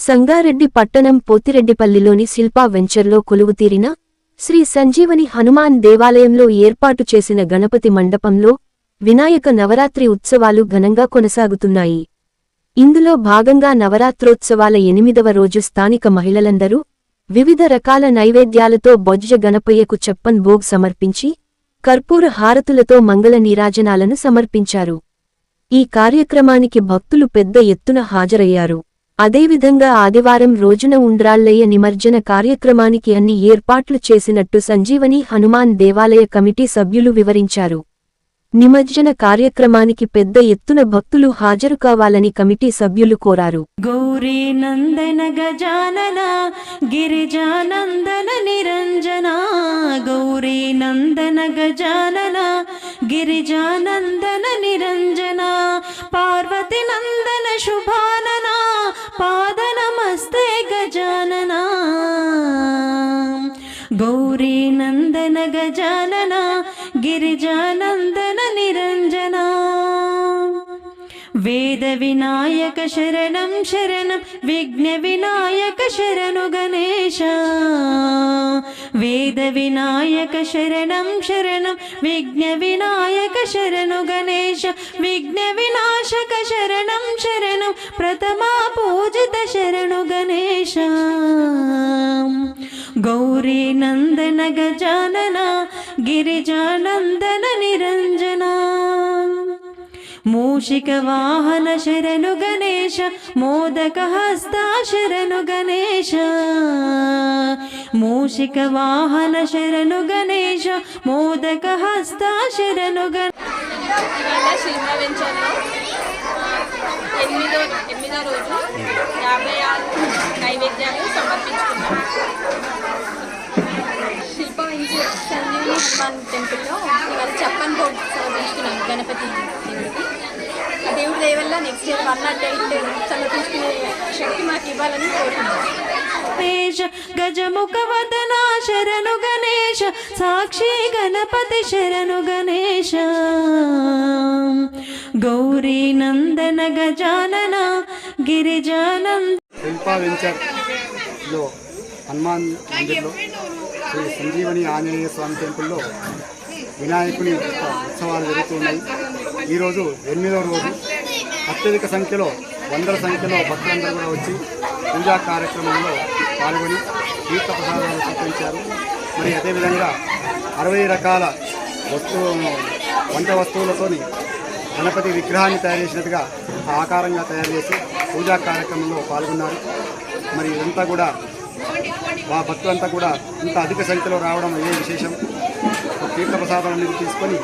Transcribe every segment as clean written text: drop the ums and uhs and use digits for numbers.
సంగారెడ్డి పట్టణం పోతిరెడ్డిపల్లిలోని శిల్పా వెంచర్లో కొలువుతీరిన శ్రీ సంజీవని హనుమాన్ దేవాలయంలో ఏర్పాటు చేసిన గణపతి మండపంలో వినాయక నవరాత్రి ఉత్సవాలు ఘనంగా కొనసాగుతున్నాయి. ఇందులో భాగంగా నవరాత్రోత్సవాల 8వ రోజు స్థానిక మహిళలందరూ వివిధ రకాల నైవేద్యాలతో బొజ్జ గణపయ్యకు చెప్పన్ భోగ్ సమర్పించి కర్పూర హారతులతో మంగళ నీరాజనాలను సమర్పించారు. ఈ కార్యక్రమానికి భక్తులు పెద్ద ఎత్తున హాజరయ్యారు. అదేవిధంగా ఆదివారం రోజున ఉండ్రాళ్లయ్య నిమజ్జన కార్యక్రమానికి అన్ని ఏర్పాట్లు చేసినట్టు సంజీవని హనుమాన్ దేవాలయ కమిటీ సభ్యులు వివరించారు. నిమజ్జన కార్యక్రమానికి పెద్ద ఎత్తున భక్తులు హాజరు కావాలని కమిటీ సభ్యులు కోరారు. గౌరీ నందన గజానన గిరిజానందన నిరంజన, గౌరీ నందన గజానన గిరిజానందన నిరంజన, పార్వతి నందన శుభానన పాదనమస్తే గజానన, గౌరీ నందన గజానన గిరిజానందన నిరంజన, వేద వినాయక శరణం శరణం విఘ్న వినాయక శరణు గణేశ, వేద వినాయక శరణం శరణం విఘ్న వినాయక శరణు గణేశ, విఘ్న వినాశక శరణం శరణం ప్రథమా పూజిత శరణు గణేశ, గౌరీ నందన గజానన గిరిజానందన నిరంజన, మూషిక వాహన శరణు గణేశ మోదక హస్త శరణు గణేశ, మూషిక వాహన శరణు గణేశ మోదక హస్త శరణు శిల్పా వెంచర్లో 8వ రోజు 56 నైవేద్యాలు సమర్పించుకున్నాం. శిల్పా వెంచర్ సంజీవని హనుమాన్ టెంపుల్లో ఇవాళ చెప్పన్ భోగ్ సమర్పించుకున్నాం గణపతి దేవుడికి. ఆ దేవుడి దేవల్ల నెక్స్ట్ ఇయర్ 108 సమర్పించుకునే శక్తి మాకు ఇవ్వాలని కోరుకుంటున్నాం. గజముఖ వదన శరణు గణేశ, సాక్షి గణపతి శరణు గణేశ, గౌరీ నందన గజానన గిరిజానంద. శిల్పా వెంచర్లో హనుమాన్ మందిర్లో శ్రీ సంజీవని ఆంజనేయ స్వామి టెంపుల్లో వినాయకుని ఉత్సవాలు జరుగుతున్నాయి. ఈరోజు 8వ రోజు. అత్యధిక సంఖ్యలో వందల సంఖ్యలో భక్తులందరూ కూడా వచ్చి పూజా కార్యక్రమంలో పాల్గొని తీర్థ ప్రసాదాలు స్వీకరించారు. మరి అదేవిధంగా 60 రకాల వంట వస్తువులతో గణపతి విగ్రహాన్ని తయారు చేసినట్టుగా ఆకారంగా తయారు చేసి పూజా కార్యక్రమంలో పాల్గొన్నారు. మరి ఇదంతా కూడా మా భక్తులంతా కూడా ఇంత అధిక సంఖ్యలో రావడం అదే విశేషం. తీర్థ ప్రసాదాలన్నీ తీసుకొని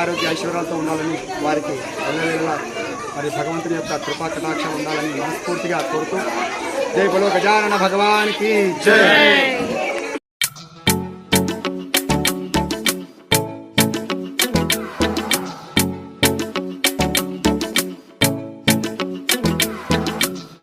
ఆరోగ్య ఐశ్వర్యాలతో ఉండాలని వారికి ఎల్లవేళలా మరి భగవంతుని యొక్క కృపా కటాక్షం ఉండాలని మనస్ఫూర్తిగా కోరుతూ జై బలో గజానన భగవానికి జై.